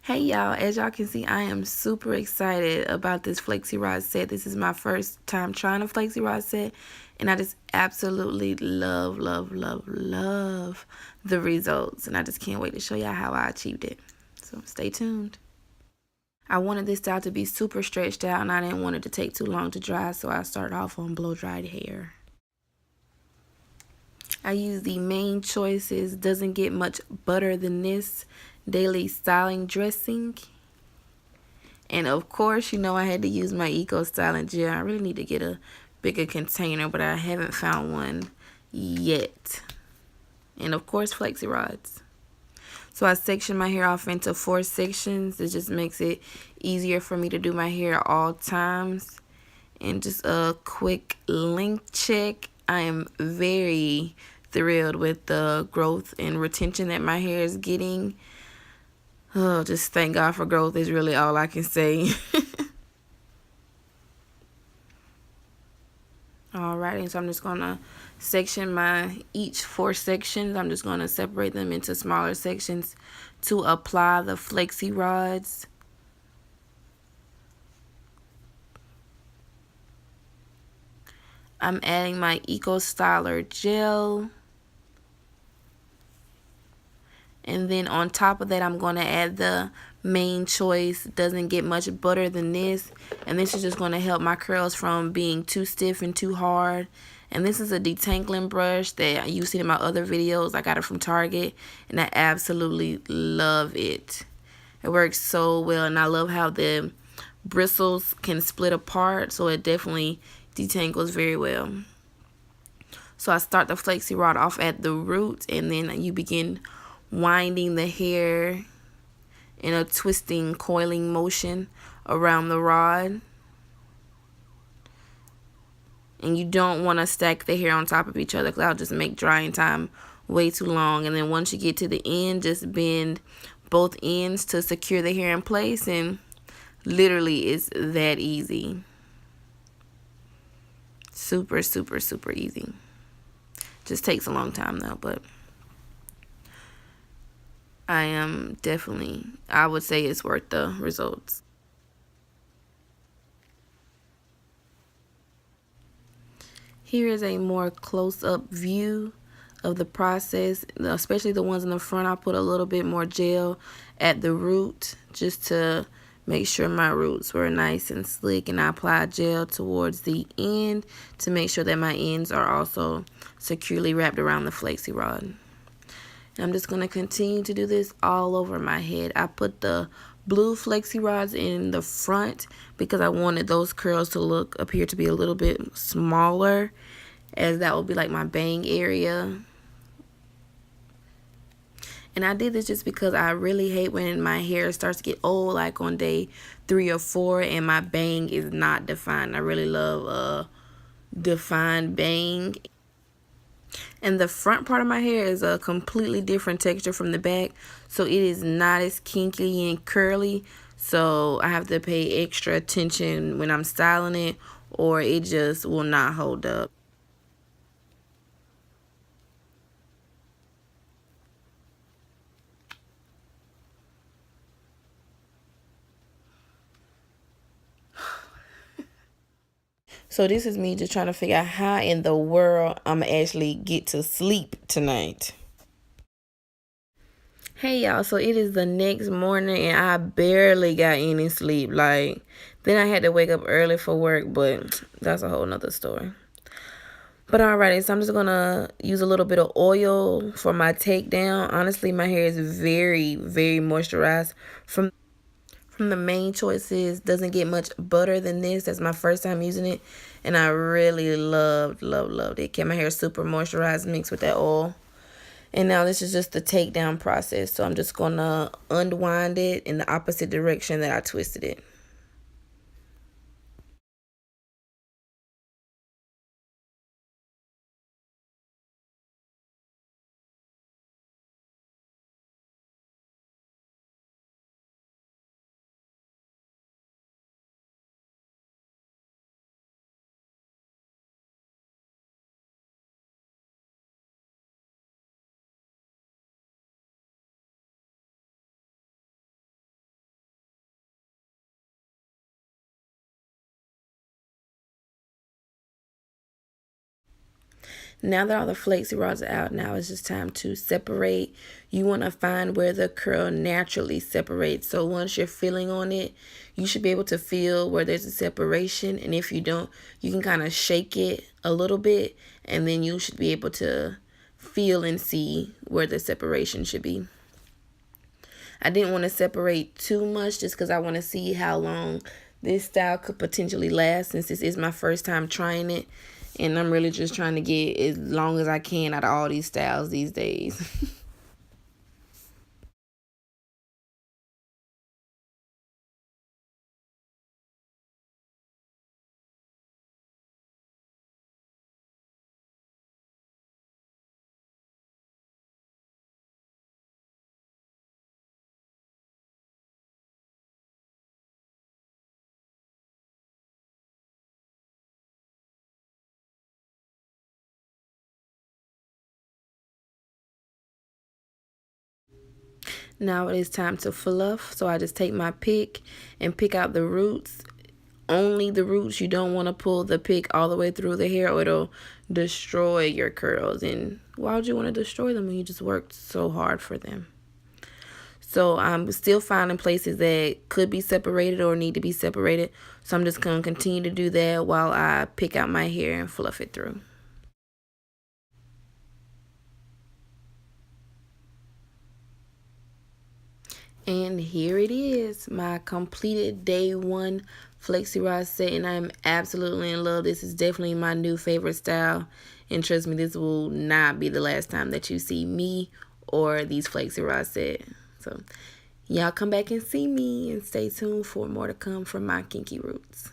Hey y'all, as y'all can see, I am super excited about this Flexi Rod set. This is my first time trying a Flexi Rod set, and I just absolutely love the results. And I just can't wait to show y'all how I achieved it. So stay tuned. I wanted this style to be super stretched out, and I didn't want it to take too long to dry, so I started off on blow dried hair. I use the Main Choices Doesn't Get Much Butter Than This Daily Styling Dressing. And of course, you know I had to use my Eco Styling Gel. I really need to get a bigger container, but I haven't found one yet. And of course, Flexi Rods. So I section my hair off into 4 sections. It just makes it easier for me to do my hair at all times. And just a quick length check. I am very thrilled with the growth and retention that my hair is getting. Oh, just thank God for growth is really all I can say. Alrighty, so I'm just gonna section each 4 sections. I'm just gonna separate them into smaller sections to apply the Flexi Rods. I'm adding my Eco Styler Gel. And then on top of that, I'm going to add the Main Choice Doesn't Get Much Butter Than This. And this is just going to help my curls from being too stiff and too hard. And this is a detangling brush that you've seen in my other videos. I got it from Target, and I absolutely love it. It works so well, and I love how the bristles can split apart, so it definitely detangles very well. So I start the Flexi Rod off at the root, and then you begin winding the hair in a twisting, coiling motion around the rod. And you don't want to stack the hair on top of each other, because that'll just make drying time way too long. And then once you get to the end, just bend both ends to secure the hair in place, and literally it's that easy. Super easy. Just takes a long time though, but I would say it's worth the results. Here is a more close-up view of the process, especially the ones in the front. I put a little bit more gel at the root just to make sure my roots were nice and slick, and I applied gel towards the end to make sure that my ends are also securely wrapped around the Flexi Rod. I'm just going to continue to do this all over my head. I put the blue Flexi Rods in the front because I wanted those curls to appear to be a little bit smaller, as that will be like my bang area. And I did this just because I really hate when my hair starts to get old, like on day 3 or 4, and my bang is not defined. I really love a defined bang. And the front part of my hair is a completely different texture from the back, so it is not as kinky and curly. So I have to pay extra attention when I'm styling it, or it just will not hold up. So this is me just trying to figure out how in the world I'm actually get to sleep tonight. Hey y'all, so it is the next morning and I barely got any sleep. Like, then I had to wake up early for work, but that's a whole nother story. But alrighty, so I'm just gonna use a little bit of oil for my takedown. Honestly, my hair is very moisturized. From the Main Choices Doesn't Get Much Butter Than This. That's my first time using it, and I really loved it. Kept my hair super moisturized mixed with that oil. And now this is just the takedown process. So I'm just gonna unwind it in the opposite direction that I twisted it. Now that all the flexi rods are out, now it's just time to separate. You want to find where the curl naturally separates. So once you're feeling on it, you should be able to feel where there's a separation. And if you don't, you can kind of shake it a little bit, and then you should be able to feel and see where the separation should be. I didn't want to separate too much just because I want to see how long this style could potentially last, since this is my first time trying it. And I'm really just trying to get as long as I can out of all these styles these days. Now it is time to fluff. So I just take my pick and pick out the roots. Only the roots. You don't want to pull the pick all the way through the hair, or it'll destroy your curls. And why would you want to destroy them when you just worked so hard for them? So I'm still finding places that could be separated or need to be separated. So I'm just going to continue to do that while I pick out my hair and fluff it through. And here it is, my completed day one Flexi Rod set, and I'm absolutely in love. This is definitely my new favorite style, and trust me, this will not be the last time that you see me or these Flexi Rod set. So y'all come back and see me, and stay tuned for more to come from my kinky roots.